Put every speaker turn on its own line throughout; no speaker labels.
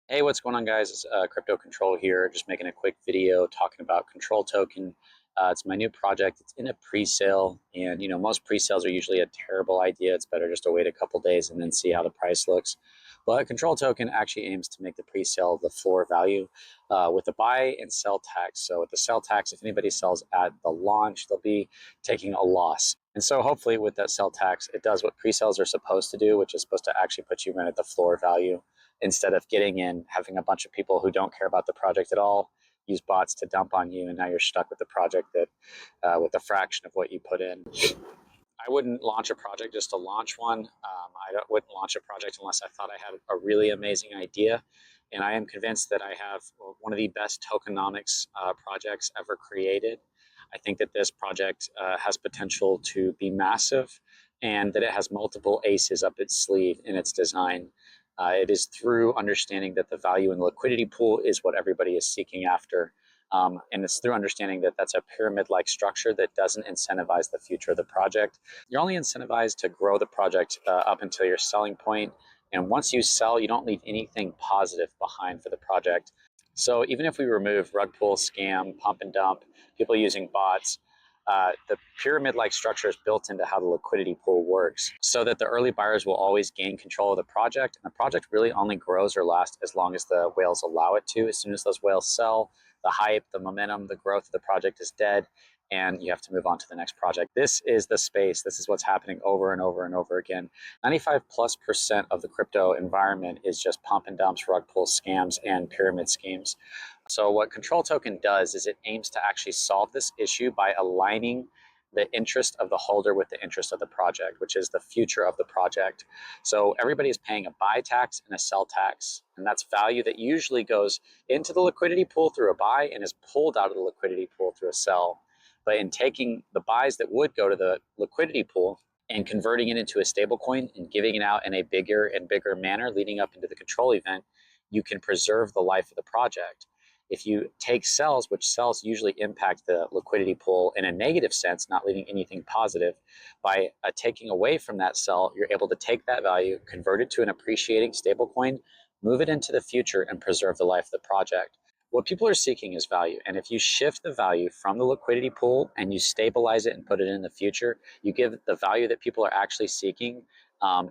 Hey, what's going on, guys? It's Crypto Control here. Just making a quick video talking about Control Token. It's my new project. It's in a pre-sale, and most pre-sales are usually a terrible idea. It's better just to wait a couple days and then see how the price looks. But Control Token actually aims to make the pre-sale the floor value with the buy and sell tax. So with the sell tax, if anybody sells at the launch, they'll be taking a loss. And so hopefully with that sell tax, it does what pre-sales are supposed to do, which is supposed to actually put you in at the floor value instead of getting in, having a bunch of people who don't care about the project at all use bots to dump on you, and now you're stuck with the project that with a fraction of what you put in. I wouldn't launch a project just to launch one. Wouldn't launch a project unless I thought I had a really amazing idea. And I am convinced that I have one of the best tokenomics projects ever created. I think that this project has potential to be massive and that it has multiple aces up its sleeve in its design. It is through understanding that the value in the liquidity pool is what everybody is seeking after. And it's through understanding that that's a pyramid-like structure that doesn't incentivize the future of the project. You're only incentivized to grow the project up until your selling point. And once you sell, you don't leave anything positive behind for the project. So even if we remove rug pull, scam, pump and dump, people using bots, the pyramid-like structure is built into how the liquidity pool works so that the early buyers will always gain control of the project. And the project really only grows or lasts as long as the whales allow it to. As soon as those whales sell, the hype, the momentum, the growth of the project is dead, and you have to move on to the next project. This is the space. This is what's happening over and over and over again. 95+% of the crypto environment is just pump and dumps, rug pulls, scams, and pyramid schemes. So what Control Token does is it aims to actually solve this issue by aligning the interest of the holder with the interest of the project, which is the future of the project. So everybody is paying a buy tax and a sell tax, and that's value that usually goes into the liquidity pool through a buy and is pulled out of the liquidity pool through a sell. But in taking the buys that would go to the liquidity pool and converting it into a stable coin and giving it out in a bigger and bigger manner leading up into the control event, you can preserve the life of the project. If you take sells, which sells usually impact the liquidity pool in a negative sense, not leaving anything positive, by taking away from that sell, you're able to take that value, convert it to an appreciating stable coin, move it into the future, and preserve the life of the project. What people are seeking is value. And if you shift the value from the liquidity pool and you stabilize it and put it in the future, you give the value that people are actually seeking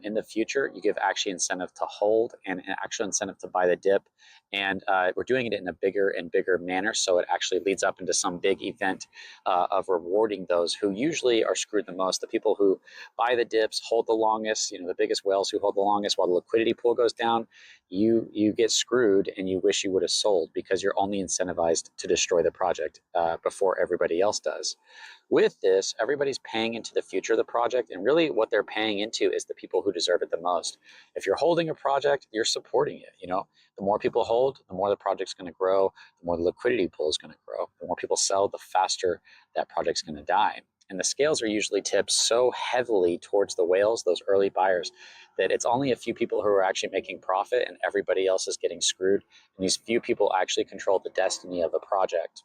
in the future. You give actually incentive to hold and an actual incentive to buy the dip. And we're doing it in a bigger and bigger manner. So it actually leads up into some big event of rewarding those who usually are screwed the most. The people who buy the dips, hold the longest, the biggest whales who hold the longest while the liquidity pool goes down, you get screwed and you wish you would have sold because you're only incentivized to destroy the project before everybody else does. With this, everybody's paying into the future of the project, and really what they're paying into is the people who deserve it the most. If you're holding a project, you're supporting it. The more people hold, the more the project's going to grow, the more the liquidity pool is going to grow. The more people sell, the faster that project's going to die. And the scales are usually tipped so heavily towards the whales, those early buyers, that it's only a few people who are actually making profit and everybody else is getting screwed. And these few people actually control the destiny of the project.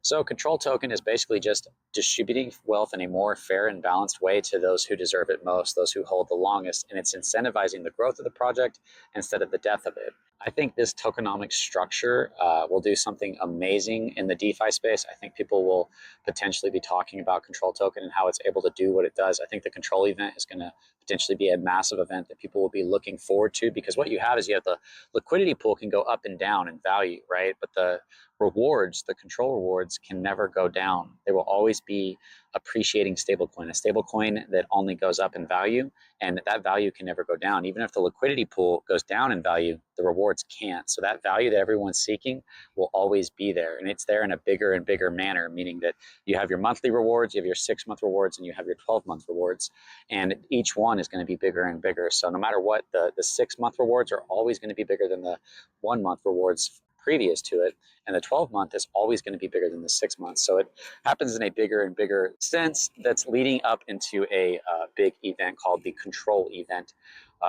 So Control Token is basically just distributing wealth in a more fair and balanced way to those who deserve it most, those who hold the longest, and it's incentivizing the growth of the project instead of the death of it. I think this tokenomic structure will do something amazing in the DeFi space. I think people will potentially be talking about Control Token and how it's able to do what it does. I think the control event is going to potentially be a massive event that people will be looking forward to, because what you have is you have the liquidity pool can go up and down in value, right? But the rewards, the control rewards, can never go down. They will always be appreciating stablecoin, a stablecoin that only goes up in value, and that value can never go down. Even if the liquidity pool goes down in value, the rewards can't. So that value that everyone's seeking will always be there, and it's there in a bigger and bigger manner, meaning that you have your monthly rewards, you have your 6-month rewards, and you have your 12-month rewards, and each one is going to be bigger and bigger. So no matter what, the 6-month rewards are always going to be bigger than the 1-month rewards previous to it, and the 12-month is always going to be bigger than the 6 months. So it happens in a bigger and bigger sense that's leading up into a big event called the control event,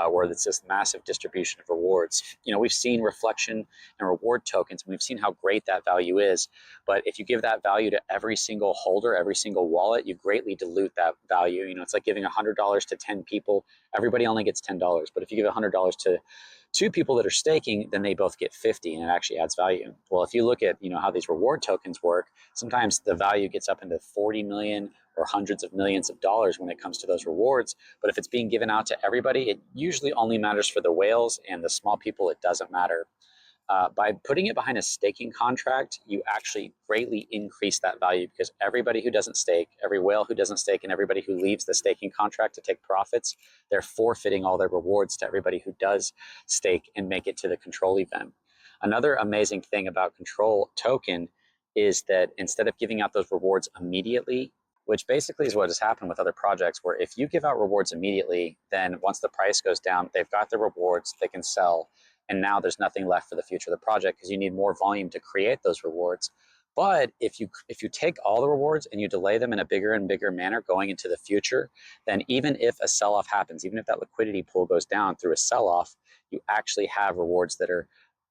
where it's this massive distribution of rewards. We've seen reflection and reward tokens, and we've seen how great that value is. But if you give that value to every single holder, every single wallet, you greatly dilute that value. It's like giving $100 to 10 people. Everybody only gets $10. But if you give $100 to two people that are staking, then they both get 50 and it actually adds value. Well, if you look at how these reward tokens work, sometimes the value gets up into 40 million or hundreds of millions of dollars when it comes to those rewards. But if it's being given out to everybody, it usually only matters for the whales, and the small people, it doesn't matter. By putting it behind a staking contract, you actually greatly increase that value, because everybody who doesn't stake, every whale who doesn't stake, and everybody who leaves the staking contract to take profits, they're forfeiting all their rewards to everybody who does stake and make it to the control event. Another amazing thing about Control Token is that instead of giving out those rewards immediately, which basically is what has happened with other projects, where if you give out rewards immediately, then once the price goes down, they've got the rewards, they can sell, and now there's nothing left for the future of the project because you need more volume to create those rewards. But if you take all the rewards and you delay them in a bigger and bigger manner going into the future, then even if a sell-off happens, even if that liquidity pool goes down through a sell-off, you actually have rewards that are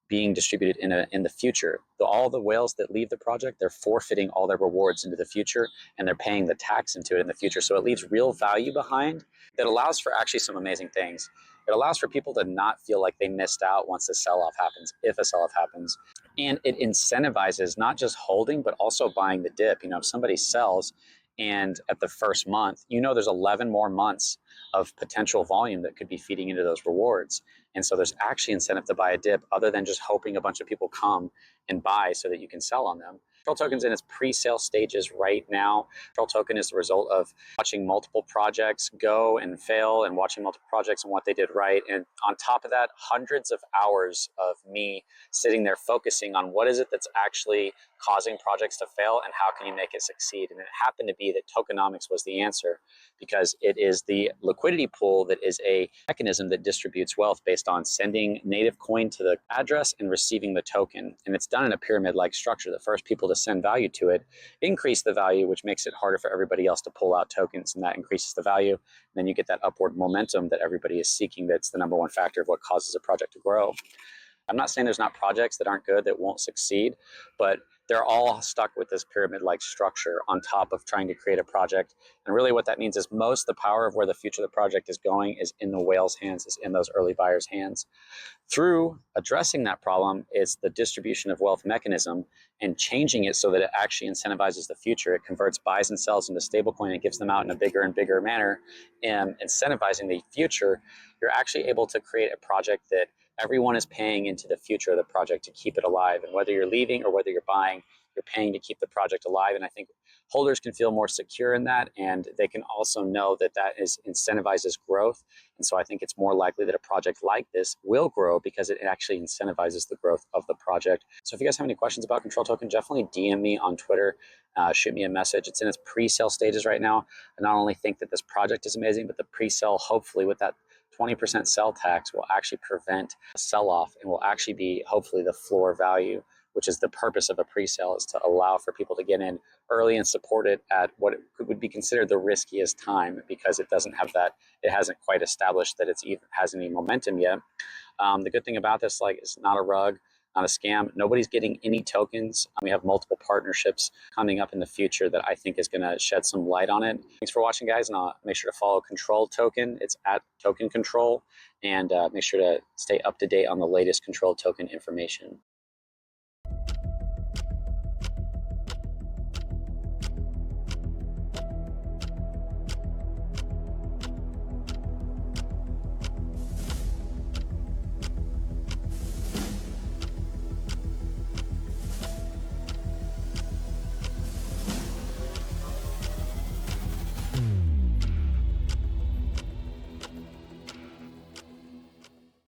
being distributed in the future. All the whales that leave the project, they're forfeiting all their rewards into the future, and they're paying the tax into it in the future. So it leaves real value behind that allows for actually some amazing things. It allows for people to not feel like they missed out once a sell-off happens, if a sell-off happens. And it incentivizes not just holding, but also buying the dip. If somebody sells and at the first month, there's 11 more months of potential volume that could be feeding into those rewards. And so there's actually incentive to buy a dip other than just hoping a bunch of people come and buy so that you can sell on them. Control Token's in its pre-sale stages right now. Control Token is the result of watching multiple projects go and fail, and watching multiple projects and what they did right. And on top of that, hundreds of hours of me sitting there focusing on what is it that's actually causing projects to fail and how can you make it succeed. And it happened to be that tokenomics was the answer, because it is the liquidity pool that is a mechanism that distributes wealth based on sending native coin to the address and receiving the token. And it's done in a pyramid-like structure. The first people to send value to it increase the value, which makes it harder for everybody else to pull out tokens, and that increases the value. And then you get that upward momentum that everybody is seeking. That's the number one factor of what causes a project to grow. I'm not saying there's not projects that aren't good that won't succeed, but they're all stuck with this pyramid-like structure on top of trying to create a project. And really what that means is most of the power of where the future of the project is going is in the whale's hands, is in those early buyers' hands. Through addressing that problem is the distribution of wealth mechanism and changing it so that it actually incentivizes the future. It converts buys and sells into stablecoin and gives them out in a bigger and bigger manner, and incentivizing the future. You're actually able to create a project that everyone is paying into the future of the project to keep it alive. And whether you're leaving or whether you're buying, you're paying to keep the project alive. And I think holders can feel more secure in that, and they can also know that that incentivizes growth. And so I think it's more likely that a project like this will grow because it actually incentivizes the growth of the project. So if you guys have any questions about Control Token, definitely DM me on Twitter, shoot me a message. It's in its pre-sale stages right now. I not only think that this project is amazing, but the pre-sale, hopefully with that 20% sell tax, will actually prevent a sell-off and will actually be hopefully the floor value, which is the purpose of a pre-sale, is to allow for people to get in early and support it at what would be considered the riskiest time, because it doesn't have that, it hasn't quite established that it's even has any momentum yet. The good thing about this, it's not a rug, not a scam. Nobody's getting any tokens. We have multiple partnerships coming up in the future that I think is going to shed some light on it. Thanks for watching, guys, and make sure to follow Control Token. It's at Token Control, and make sure to stay up to date on the latest Control Token information.